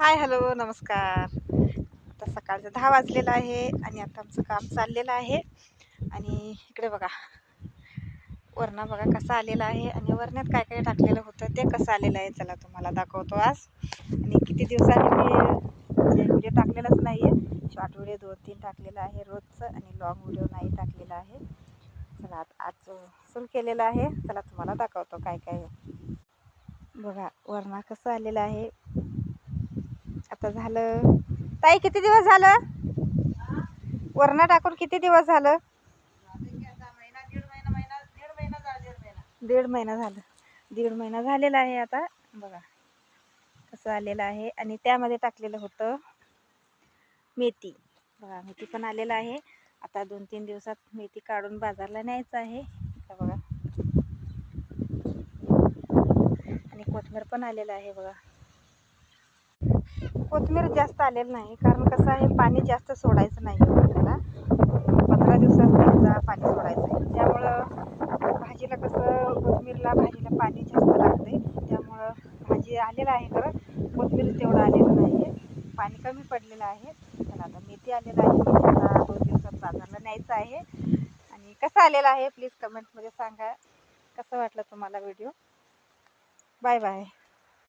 हाय, hello, नमस्कार. आता सकाळचं 10 वाजलेलं आहे आणि आता आमचं काम चाललेलं आहे. आणि इकडे बघा, वरणा बघा कसा आलेला आहे आणि वरणात काय काय टाकलेलं होतं ते कसं आलेलं आहे, चला तुम्हाला दाखवतो आज. आणि किती दिवसांनी मी व्हिडिओ टाकलेलाच नाही आहे. शॉर्ट व्हिडिओ 2-3 टाकलेला आहे रोजचं आणि लॉंग व्हिडिओ नाही टाकलेला आहे. चला आज सुरू केलेलं आहे, चला तुम्हाला दाखवतो काय काय आहे. बघा वरणा कसं आलेलं आहे. आता झालं ताई, किती दिवस झालं वरणा टाकून? किती दिवस झालं? दीड महिना झालं. दीड महिना झालेला आहे. आता बघा कसं आलेलं आहे. आणि त्यामध्ये टाकलेलं होतं मेथी. बघा मेथी पण आलेलं आहे. आता 2-3 दिवसात मेथी काढून बाजारला न्यायचं आहे. आता बघा, आणि कोथिंबीर पण आलेलं आहे. बघा कोथिंबीर जास्त आलेलं नाही, कारण कसं आहे, पाणी जास्त सोडायचं नाही त्याला. 15 दिवसात एकदा पाणी सोडायचं आहे. त्यामुळं भाजीला कसं, भाजीला पाणी जास्त लागते. त्यामुळं भाजी आलेलं आहे, खरं कोथिंबीर तेवढं आलेलं नाही आहे, पाणी कमी पडलेलं आहे. चला आता मेथी आलेलं आहे. मेथी आता 2 दिवसात बाजारला न्यायचं आहे. आणि कसं आलेलं आहे प्लीज कमेंटमध्ये सांगा. कसं वाटलं तुम्हाला व्हिडिओ. Bye bye.